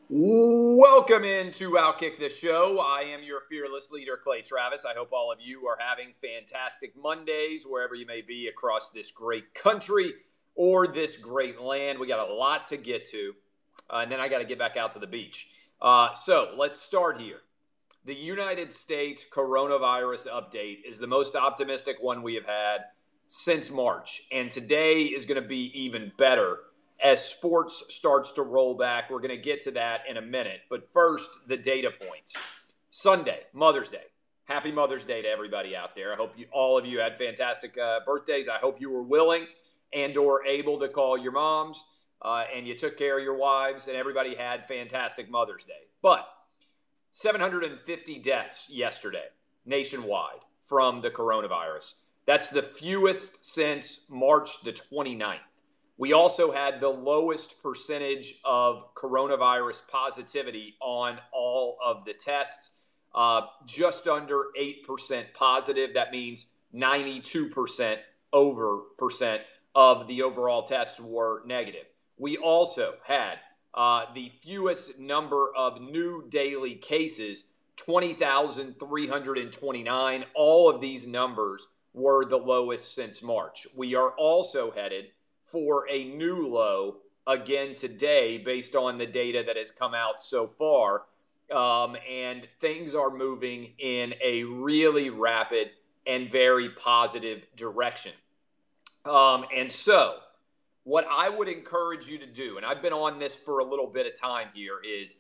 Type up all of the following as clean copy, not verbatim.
Welcome into Outkick the Show. I am your fearless leader, Clay Travis. I hope all of you are having fantastic Mondays wherever you may be across this great country or this great land. We got a lot to get to, and then I got to get back out to the beach. So let's start here. The United States coronavirus update is the most optimistic one we have had since March, and today is going to be even better as sports starts to roll back. We're going to get to that in a minute. But first, the data points. Sunday, Mother's Day. Happy Mother's Day to everybody out there. I hope all of you had fantastic birthdays. I hope you were willing and or able to call your moms and you took care of your wives and everybody had fantastic Mother's Day. But 750 deaths yesterday nationwide from the coronavirus. That's the fewest since March the 29th. We also had the lowest percentage of coronavirus positivity on all of the tests, just under 8% positive. That means 92% of the overall tests were negative. We also had the fewest number of new daily cases, 20,329. All of these numbers were the lowest since March. We are also headed for a new low again today based on the data that has come out so far. And things are moving in a really rapid and very positive direction. And so what I would encourage you to do, and I've been on this for a little bit of time here, is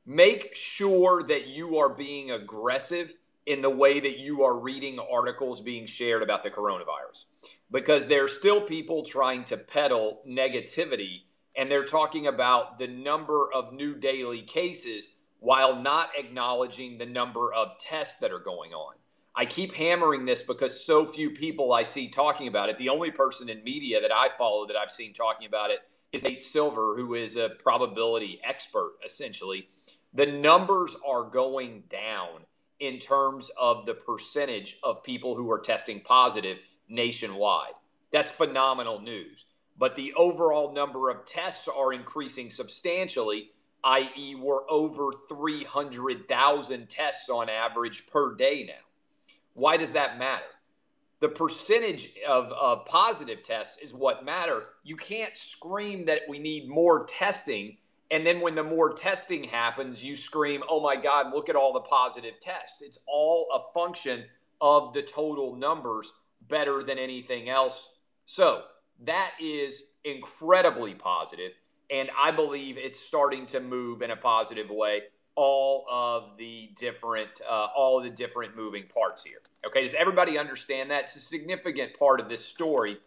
make sure that you are being aggressive in the way that you are reading articles being shared about the coronavirus. Because there are still people trying to peddle negativity, and they're talking about the number of new daily cases while not acknowledging the number of tests that are going on. I keep hammering this because so few people I see talking about it. The only person in media that I follow that I've seen talking about it is Nate Silver, who is a probability expert, essentially. The numbers are going down in terms of the percentage of people who are testing positive nationwide. That's phenomenal news. But the overall number of tests are increasing substantially, i.e. we're over 300,000 tests on average per day now. Why does that matter? The percentage of positive tests is what matter. You can't scream that we need more testing, and then when the more testing happens, you scream, oh my God, look at all the positive tests. It's all a function of the total numbers better than anything else. So that is incredibly positive, and I believe it's starting to move in a positive way. All of the different moving parts here. Okay, does everybody understand that? It's a significant part of this story.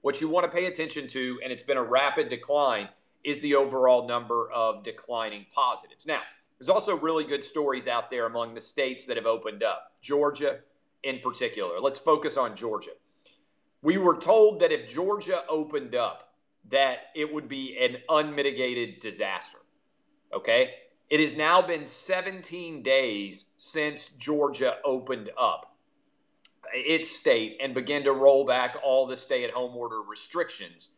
What you want to pay attention to, and it's been a rapid decline, is the overall number of declining positives. Now, there's also really good stories out there among the states that have opened up. Georgia in particular. Let's focus on Georgia. We were told that if Georgia opened up, that it would be an unmitigated disaster. Okay? It has now been 17 days since Georgia opened up its state and began to roll back all the stay-at-home order restrictions.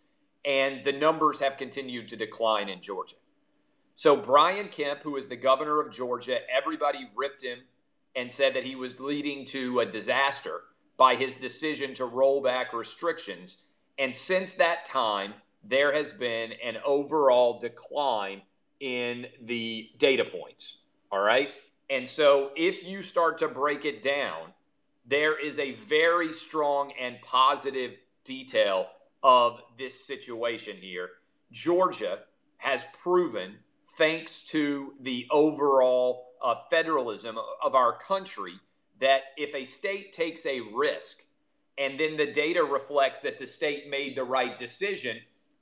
And the numbers have continued to decline in Georgia. So Brian Kemp, who is the governor of Georgia, everybody ripped him and said that he was leading to a disaster by his decision to roll back restrictions. And since that time, there has been an overall decline in the data points. All right? And so if you start to break it down, there is a very strong and positive detail of this situation here. Georgia has proven, thanks to the overall federalism of our country, that if a state takes a risk and then the data reflects that the state made the right decision,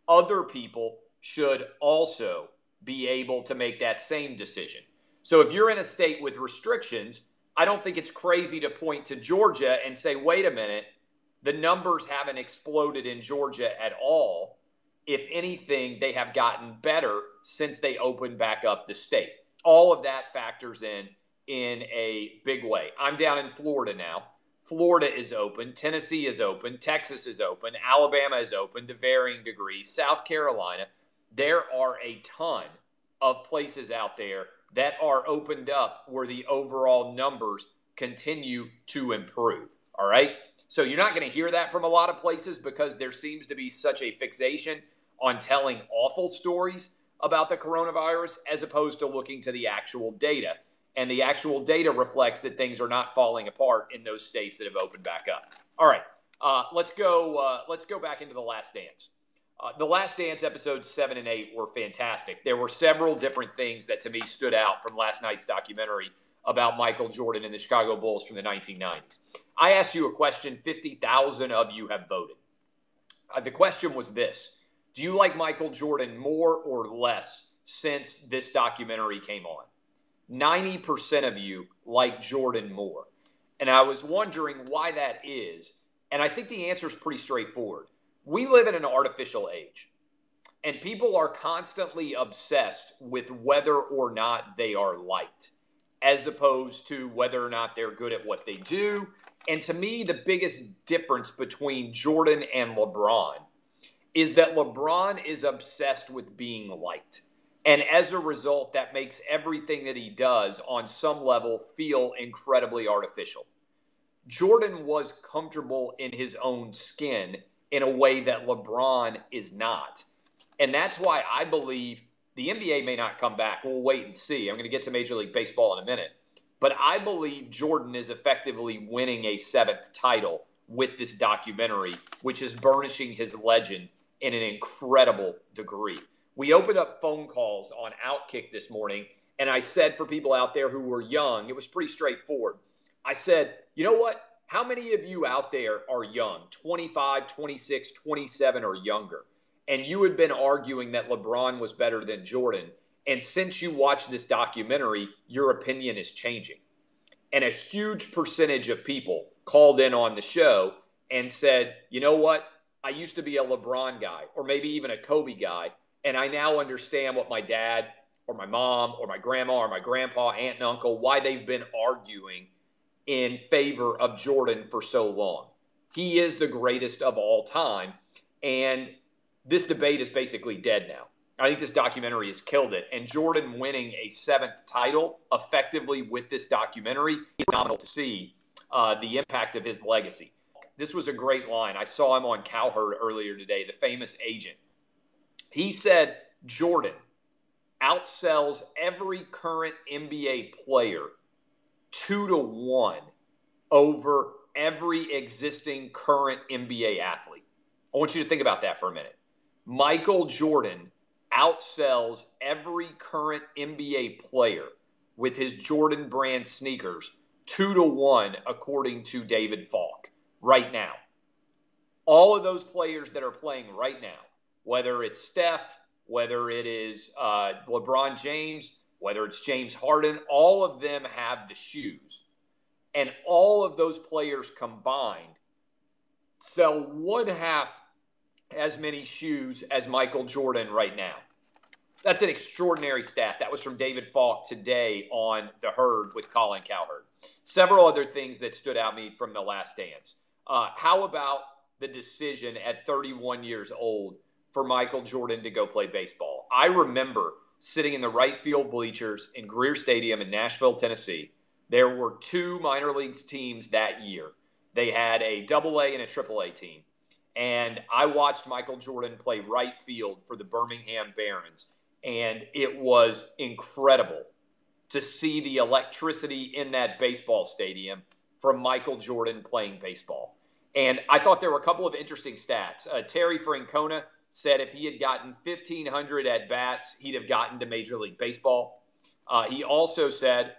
other people should also be able to make that same decision. So if you're in a state with restrictions, I don't think it's crazy to point to Georgia and say, wait a minute, the numbers haven't exploded in Georgia at all. If anything, they have gotten better since they opened back up the state. All of that factors in a big way. I'm down in Florida now. Florida is open. Tennessee is open. Texas is open. Alabama is open to varying degrees. South Carolina. There are a ton of places out there that are opened up where the overall numbers continue to improve. All right. So you're not going to hear that from a lot of places because there seems to be such a fixation on telling awful stories about the coronavirus as opposed to looking to the actual data. And the actual data reflects that things are not falling apart in those states that have opened back up. All right. Let's go back into The Last Dance. The Last Dance episodes 7 and 8 were fantastic. There were several different things that to me stood out from last night's documentary about Michael Jordan and the Chicago Bulls from the 1990s. I asked you a question. 50,000 of you have voted. The question was this: do you like Michael Jordan more or less since this documentary came on? 90% of you like Jordan more. And I was wondering why that is. And I think the answer is pretty straightforward. We live in an artificial age, and people are constantly obsessed with whether or not they are liked, as opposed to whether or not they're good at what they do. And to me, the biggest difference between Jordan and LeBron is that LeBron is obsessed with being liked. And as a result, that makes everything that he does on some level feel incredibly artificial. Jordan was comfortable in his own skin in a way that LeBron is not. And that's why I believe the NBA may not come back. We'll wait and see. I'm going to get to Major League Baseball in a minute. But I believe Jordan is effectively winning a 7th title with this documentary, which is burnishing his legend in an incredible degree. We opened up phone calls on Outkick this morning, and I said for people out there who were young, it was pretty straightforward. I said, you know what? How many of you out there are young, 25, 26, 27 or younger? And you had been arguing that LeBron was better than Jordan. And since you watched this documentary, your opinion is changing. And a huge percentage of people called in on the show and said, you know what? I used to be a LeBron guy or maybe even a Kobe guy. And I now understand what my dad or my mom or my grandma or my grandpa, aunt and uncle, why they've been arguing in favor of Jordan for so long. He is the greatest of all time. And this debate is basically dead now. I think this documentary has killed it. And Jordan winning a 7th title effectively with this documentary is phenomenal to see the impact of his legacy. This was a great line. I saw him on Cowherd earlier today, the famous agent. He said Jordan outsells every current NBA player 2-1 over every existing current NBA athlete. I want you to think about that for a minute. Michael Jordan outsells every current NBA player with his Jordan brand sneakers 2-1 according to David Falk right now. All of those players that are playing right now, whether it's Steph, whether it is LeBron James, whether it's James Harden, all of them have the shoes. And all of those players combined sell 1/2 as many shoes as Michael Jordan right now. That's an extraordinary stat. That was from David Falk today on The Herd with Colin Cowherd. Several other things that stood out me from The Last Dance. How about the decision at 31 years old for Michael Jordan to go play baseball? I remember sitting in the right field bleachers in Greer Stadium in Nashville, Tennessee. There were 2 minor leagues teams that year. They had a AA and a AAA team. And I watched Michael Jordan play right field for the Birmingham Barons. And it was incredible to see the electricity in that baseball stadium from Michael Jordan playing baseball. And I thought there were a couple of interesting stats. Terry Francona said if he had gotten 1,500 at-bats, he'd have gotten to Major League Baseball. He also said,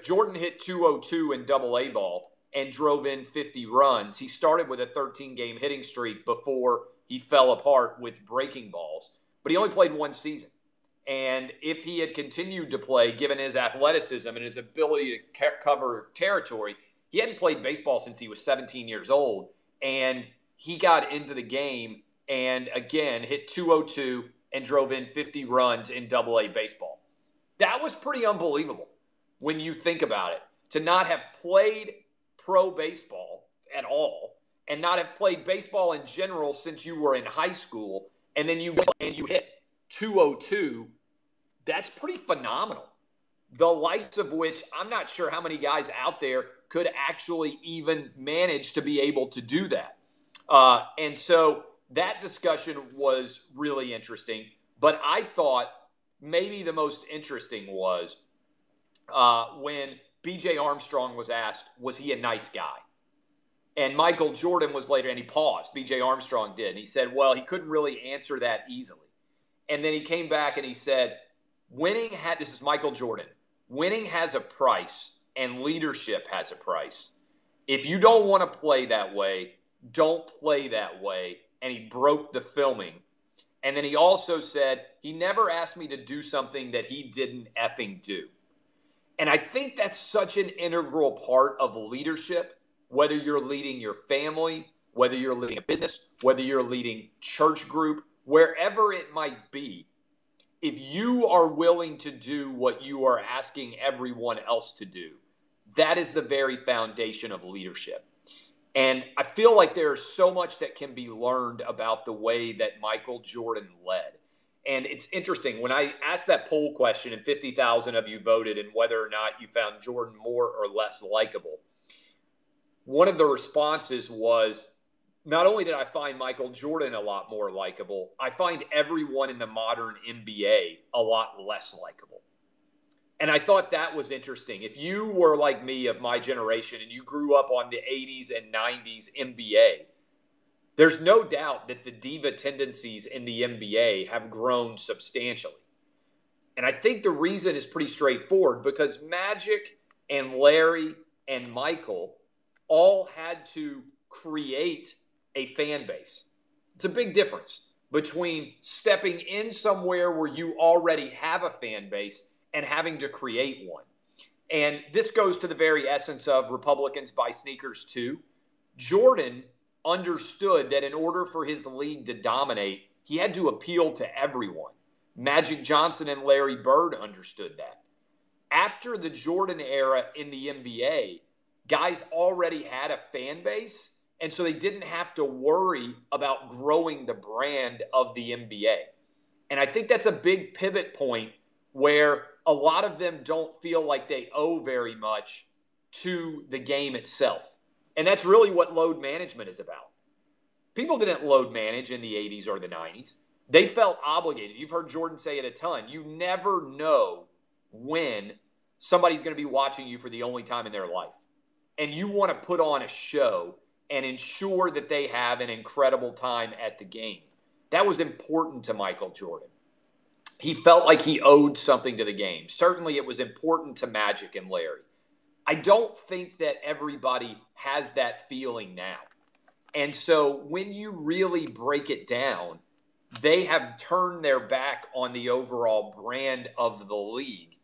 Jordan hit 202 in AA ball and drove in 50 runs. He started with a 13-game hitting streak before he fell apart with breaking balls. But he only played 1 season. And if he had continued to play, given his athleticism and his ability to cover territory, he hadn't played baseball since he was 17 years old. And he got into the game and, again, hit 202 and drove in 50 runs in AA baseball. That was pretty unbelievable when you think about it. To not have played pro baseball at all and not have played baseball in general since you were in high school, and then you hit 202 that's pretty phenomenal. The likes of which I'm not sure how many guys out there could actually even manage to be able to do that. And so that discussion was really interesting. But I thought maybe the most interesting was when B.J. Armstrong was asked, was he a nice guy? And Michael Jordan was later, and he paused. B.J. Armstrong did. And he said, well, he couldn't really answer that easily. And then he came back and he said, this is Michael Jordan, winning has a price and leadership has a price. If you don't want to play that way, don't play that way. And he broke the filming. And then he also said, he never asked me to do something that he didn't effing do. And I think that's such an integral part of leadership, whether you're leading your family, whether you're leading a business, whether you're leading church group, wherever it might be. If you are willing to do what you are asking everyone else to do, that is the very foundation of leadership. And I feel like there's so much that can be learned about the way that Michael Jordan led. And it's interesting, when I asked that poll question and 50,000 of you voted and whether or not you found Jordan more or less likable, one of the responses was, not only did I find Michael Jordan a lot more likable, I find everyone in the modern NBA a lot less likable. And I thought that was interesting. If you were like me of my generation and you grew up on the 80s and 90s NBA, there's no doubt that the diva tendencies in the NBA have grown substantially. And I think the reason is pretty straightforward, because Magic and Larry and Michael all had to create a fan base. It's a big difference between stepping in somewhere where you already have a fan base and having to create one. And this goes to the very essence of Republicans buy sneakers too. Jordan understood that in order for his league to dominate, he had to appeal to everyone. Magic Johnson and Larry Bird understood that. After the Jordan era in the NBA, guys already had a fan base, and so they didn't have to worry about growing the brand of the NBA. And I think that's a big pivot point where a lot of them don't feel like they owe very much to the game itself. And that's really what load management is about. People didn't load manage in the 80s or the 90s. They felt obligated. You've heard Jordan say it a ton. You never know when somebody's going to be watching you for the only time in their life. And you want to put on a show and ensure that they have an incredible time at the game. That was important to Michael Jordan. He felt like he owed something to the game. Certainly it was important to Magic and Larry. I don't think that everybody has that feeling now. And so when you really break it down, they have turned their back on the overall brand of the league.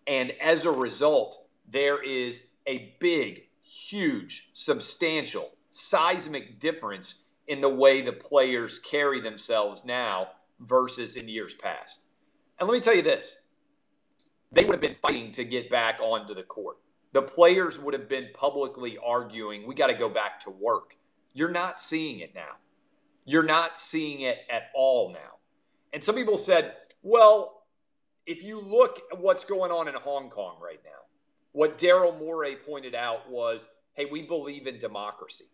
And as a result, there is a big, huge, substantial, seismic difference in the way the players carry themselves now versus in years past. And let me tell you this, they would have been fighting to get back onto the court. The players would have been publicly arguing, we got to go back to work. You're not seeing it now. You're not seeing it at all now. And some people said, well, if you look at what's going on in Hong Kong right now, what Daryl Morey pointed out was, hey, we believe in democracy.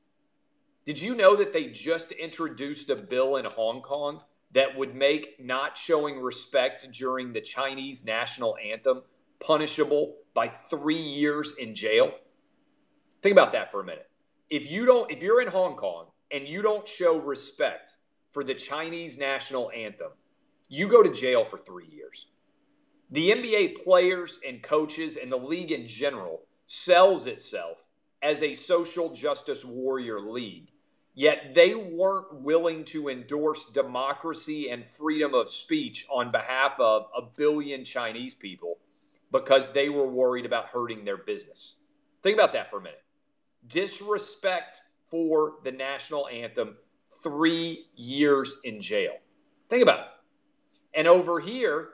Did you know that they just introduced a bill in Hong Kong that would make not showing respect during the Chinese national anthem punishable by 3 years in jail? Think about that for a minute. If you're in Hong Kong and you don't show respect for the Chinese national anthem, you go to jail for 3 years. The NBA players and coaches and the league in general sells itself as a social justice warrior league. Yet they weren't willing to endorse democracy and freedom of speech on behalf of a billion Chinese people because they were worried about hurting their business. Think about that for a minute. Disrespect for the national anthem, 3 years in jail. Think about it. And over here,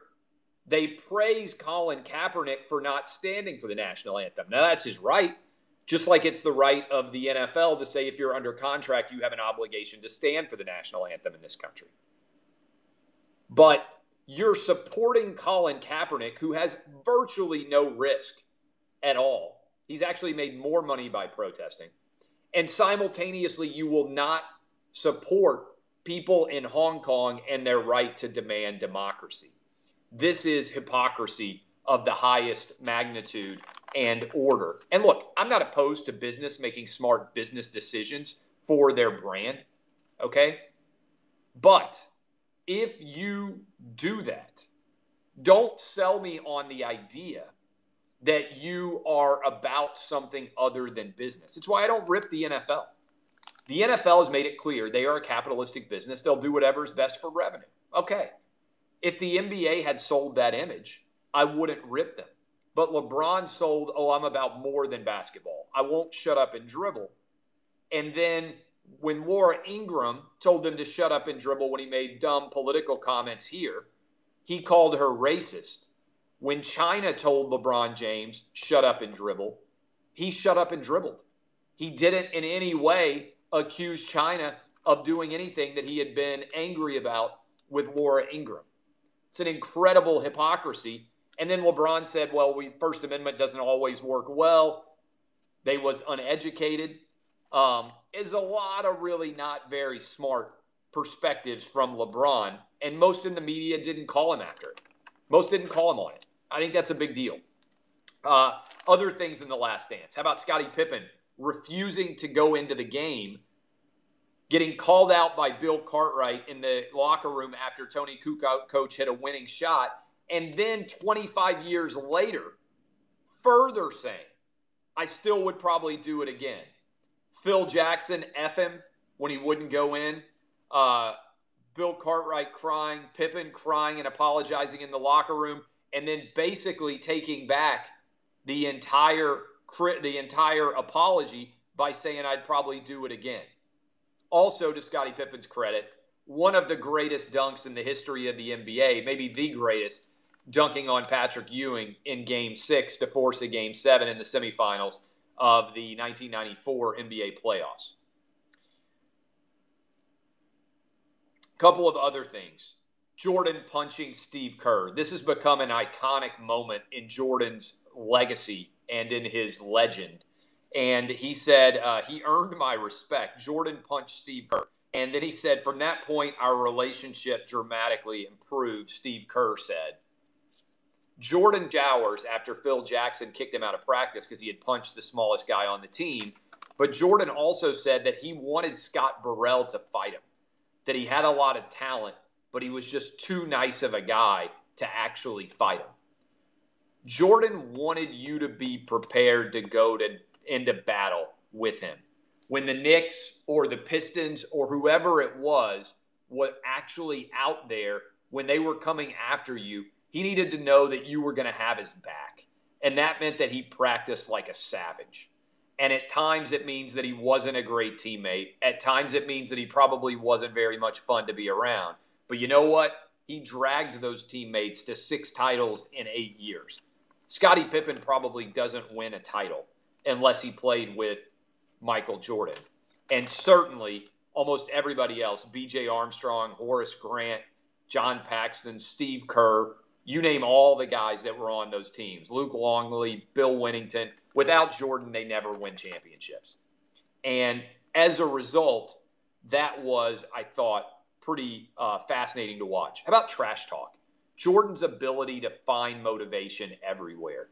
they praise Colin Kaepernick for not standing for the national anthem. Now, that's his right. Just like it's the right of the NFL to say if you're under contract, you have an obligation to stand for the national anthem in this country. But you're supporting Colin Kaepernick, who has virtually no risk at all. He's actually made more money by protesting. And simultaneously, you will not support people in Hong Kong and their right to demand democracy. This is hypocrisy of the highest magnitude and order. And look, I'm not opposed to business making smart business decisions for their brand, okay? But if you do that, don't sell me on the idea that you are about something other than business. It's why I don't rip the NFL. The NFL has made it clear they are a capitalistic business. They'll do whatever is best for revenue. Okay. If the NBA had sold that image, I wouldn't rip them. But LeBron sold, I'm about more than basketball. I won't shut up and dribble. And then when Laura Ingraham told him to shut up and dribble when he made dumb political comments here, he called her racist. When China told LeBron James, shut up and dribble, he shut up and dribbled. He didn't in any way accuse China of doing anything that he had been angry about with Laura Ingraham. It's an incredible hypocrisy. And then LeBron said, First Amendment doesn't always work well. They was uneducated. Is a lot of really not very smart perspectives from LeBron. And most in the media didn't call him after it. Most didn't call him on it. I think that's a big deal. Other things in the Last Dance. How about Scottie Pippen refusing to go into the game, getting called out by Bill Cartwright in the locker room after Tony Kukoc hit a winning shot, and then 25 years later, further saying, I still would probably do it again. Phil Jackson, F him when he wouldn't go in. Bill Cartwright crying, Pippen crying and apologizing in the locker room, and then basically taking back the entire apology by saying I'd probably do it again. Also, to Scottie Pippen's credit, one of the greatest dunks in the history of the NBA, maybe the greatest, dunking on Patrick Ewing in Game 6 to force a Game 7 in the semifinals of the 1994 NBA playoffs. Couple of other things. Jordan punching Steve Kerr. This has become an iconic moment in Jordan's legacy and in his legend. And he said, he earned my respect. Jordan punched Steve Kerr. And then he said, from that point, our relationship dramatically improved, Steve Kerr said. Jordan showers after Phil Jackson kicked him out of practice because he had punched the smallest guy on the team. But Jordan also said that he wanted Scott Burrell to fight him, that he had a lot of talent, but he was just too nice of a guy to actually fight him. Jordan wanted you to be prepared to go into battle with him. When the Knicks or the Pistons or whoever it was actually out there, when they were coming after you, he needed to know that you were going to have his back. And that meant that he practiced like a savage. And at times it means that he wasn't a great teammate. At times it means that he probably wasn't very much fun to be around. But you know what? He dragged those teammates to 6 titles in 8 years. Scottie Pippen probably doesn't win a title unless he played with Michael Jordan. And certainly almost everybody else, B.J. Armstrong, Horace Grant, John Paxson, Steve Kerr, you name all the guys that were on those teams. Luke Longley, Bill Winnington. Without Jordan, they never win championships. And as a result, that was, I thought, pretty fascinating to watch. How about trash talk? Jordan's ability to find motivation everywhere.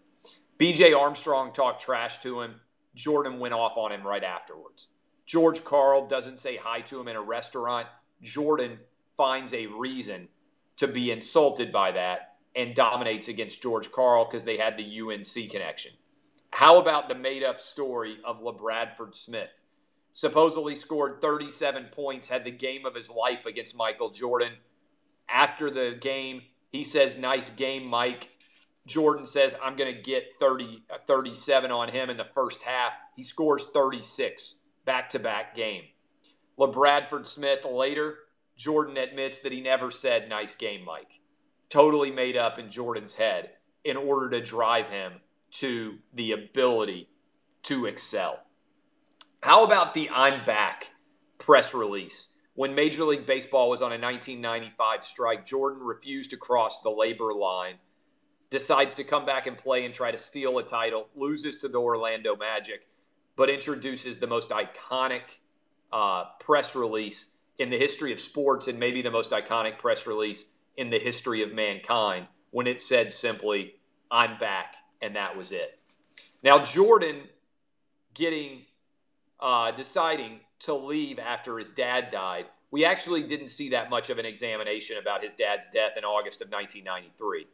B.J. Armstrong talked trash to him. Jordan went off on him right afterwards. George Karl doesn't say hi to him in a restaurant. Jordan finds a reason to be insulted by that and dominates against George Karl because they had the UNC connection. How about the made-up story of LeBradford Smith? Supposedly scored 37 points, had the game of his life against Michael Jordan. After the game, he says, nice game, Mike. Jordan says, I'm going to get 37 on him in the first half. He scores 36, back-to-back game. LeBradford Smith later, Jordan admits that he never said, nice game, Mike. Totally made up in Jordan's head in order to drive him to the ability to excel. How about the I'm back press release When Major League Baseball was on a 1995 strike, Jordan refused to cross the labor line, decides to come back and play and try to steal a title, loses to the Orlando Magic, but introduces the most iconic press release in the history of sports and maybe the most iconic press release in the history of mankind when it said simply, "I'm back," and that was it. Now, Jordan deciding to leave after his dad died, we actually didn't see that much of an examination about his dad's death in August of 1993.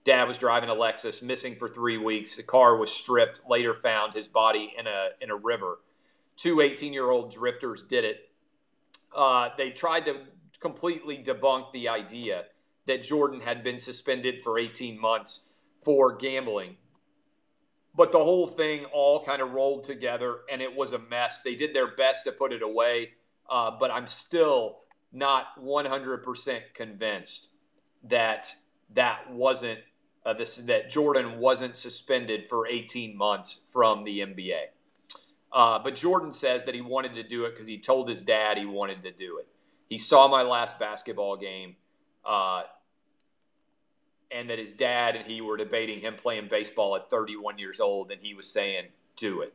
Dad was driving a Lexus, missing for 3 weeks. The car was stripped, later found his body in a river. 2 18-year-old drifters did it. They tried to completely debunk the idea that Jordan had been suspended for 18 months for gambling. But the whole thing all kind of rolled together, and it was a mess. They did their best to put it away, but I'm still not 100% convinced that that Jordan wasn't suspended for 18 months from the NBA. But Jordan says that he wanted to do it because he told his dad he wanted to do it. He saw my last basketball game, and that his dad and he were debating him playing baseball at 31 years old, and he was saying, do it.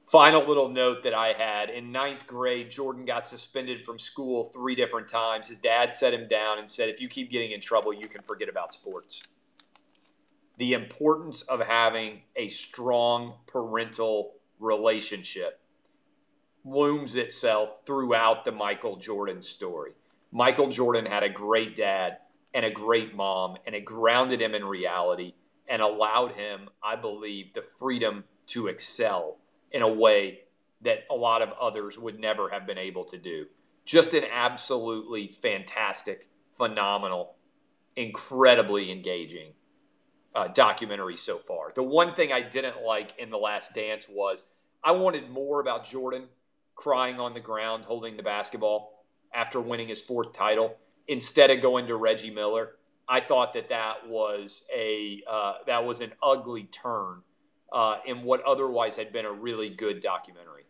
Final little note that I had. In 9th grade, Jordan got suspended from school 3 different times. His dad set him down and said, if you keep getting in trouble, you can forget about sports. The importance of having a strong parental relationship looms itself throughout the Michael Jordan story. Michael Jordan had a great dad and a great mom, and it grounded him in reality and allowed him, I believe, the freedom to excel in a way that a lot of others would never have been able to do. Just an absolutely fantastic, phenomenal, incredibly engaging documentary so far. The one thing I didn't like in The Last Dance was I wanted more about Jordan crying on the ground holding the basketball after winning his 4th title instead of going to Reggie Miller. I thought that was an ugly turn in what otherwise had been a really good documentary.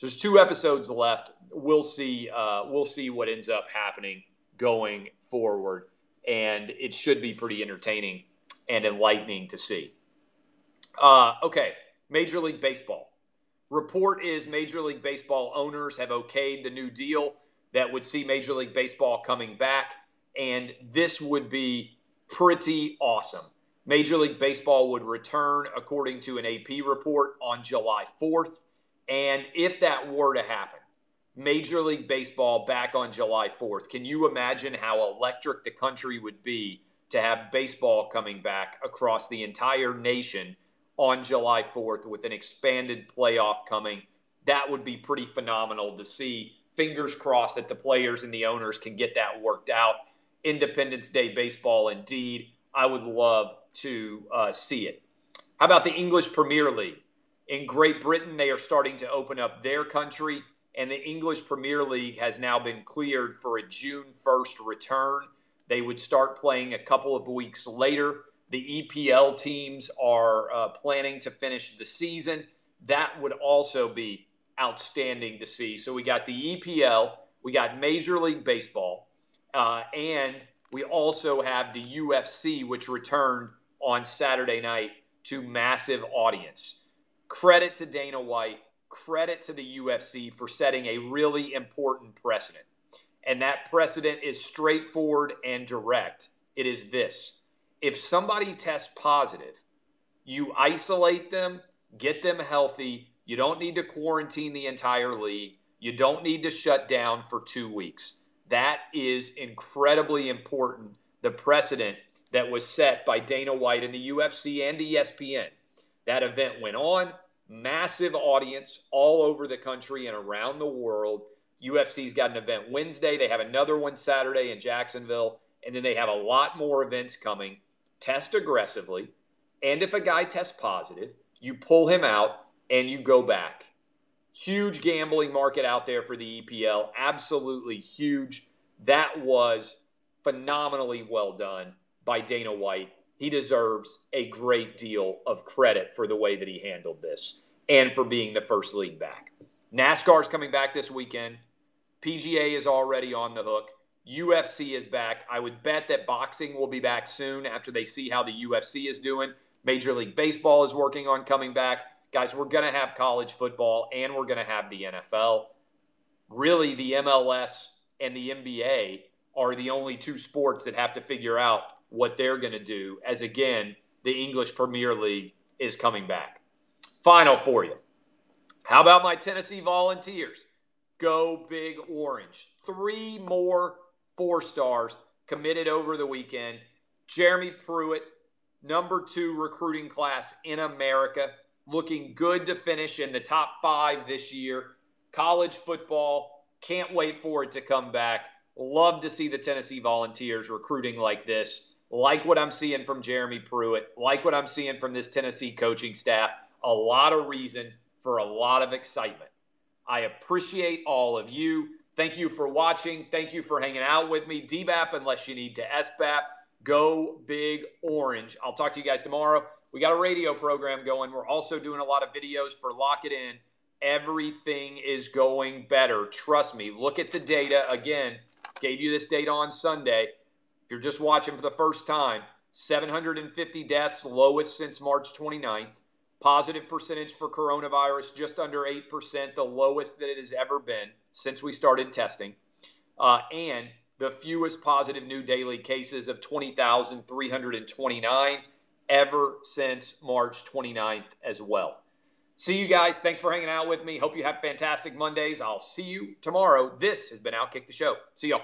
There's 2 episodes left. We'll see what ends up happening going forward, and it should be pretty entertaining and enlightening to see. Okay, Major League Baseball. Report is Major League Baseball owners have okayed the new deal that would see Major League Baseball coming back, and this would be pretty awesome. Major League Baseball would return, according to an AP report, on July 4th, and if that were to happen, Major League Baseball back on July 4th, can you imagine how electric the country would be to have baseball coming back across the entire nation on July 4th with an expanded playoff coming? That would be pretty phenomenal to see. Fingers crossed that the players and the owners can get that worked out. Independence Day baseball, indeed. I would love to see it. How about the English Premier League? In Great Britain, they are starting to open up their country, and the English Premier League has now been cleared for a June 1st return. They would start playing a couple of weeks later. The EPL teams are planning to finish the season. That would also be outstanding to see. So we got the EPL, we got Major League Baseball, and we also have the UFC, which returned on Saturday night to massive audience. Credit to Dana White, credit to the UFC for setting a really important precedent. And that precedent is straightforward and direct. It is this. If somebody tests positive, you isolate them, get them healthy. You don't need to quarantine the entire league. You don't need to shut down for 2 weeks. That is incredibly important, the precedent that was set by Dana White and the UFC and ESPN. That event went on, massive audience all over the country and around the world. UFC's got an event Wednesday. They have another one Saturday in Jacksonville, and then they have a lot more events coming. Test aggressively, and if a guy tests positive, you pull him out and you go back. Huge gambling market out there for the EPL. Absolutely huge. That was phenomenally well done by Dana White. He deserves a great deal of credit for the way that he handled this and for being the first league back. NASCAR is coming back this weekend. PGA is already on the hook. UFC is back. I would bet that boxing will be back soon after they see how the UFC is doing. Major League Baseball is working on coming back. Guys, we're going to have college football and we're going to have the NFL. Really, the MLS and the NBA are the only two sports that have to figure out what they're going to do as, again, the English Premier League is coming back. Final for you. How about my Tennessee Volunteers? Go Big Orange. 3 more 4-stars committed over the weekend. Jeremy Pruitt, number 2 recruiting class in America, looking good to finish in the top 5 this year. College football, can't wait for it to come back. Love to see the Tennessee Volunteers recruiting like this. Like what I'm seeing from Jeremy Pruitt. Like what I'm seeing from this Tennessee coaching staff. A lot of reason for a lot of excitement. I appreciate all of you. Thank you for watching. Thank you for hanging out with me. DBAP unless you need to SBAP. Go Big Orange. I'll talk to you guys tomorrow. We got a radio program going. We're also doing a lot of videos for Lock It In. Everything is going better. Trust me. Look at the data. Again, gave you this data on Sunday. If you're just watching for the first time, 750 deaths, lowest since March 29th. Positive percentage for coronavirus, just under 8%, the lowest that it has ever been since we started testing. And the fewest positive new daily cases of 20,329 ever since March 29th as well. See you guys. Thanks for hanging out with me. Hope you have fantastic Mondays. I'll see you tomorrow. This has been Outkick the Show. See y'all.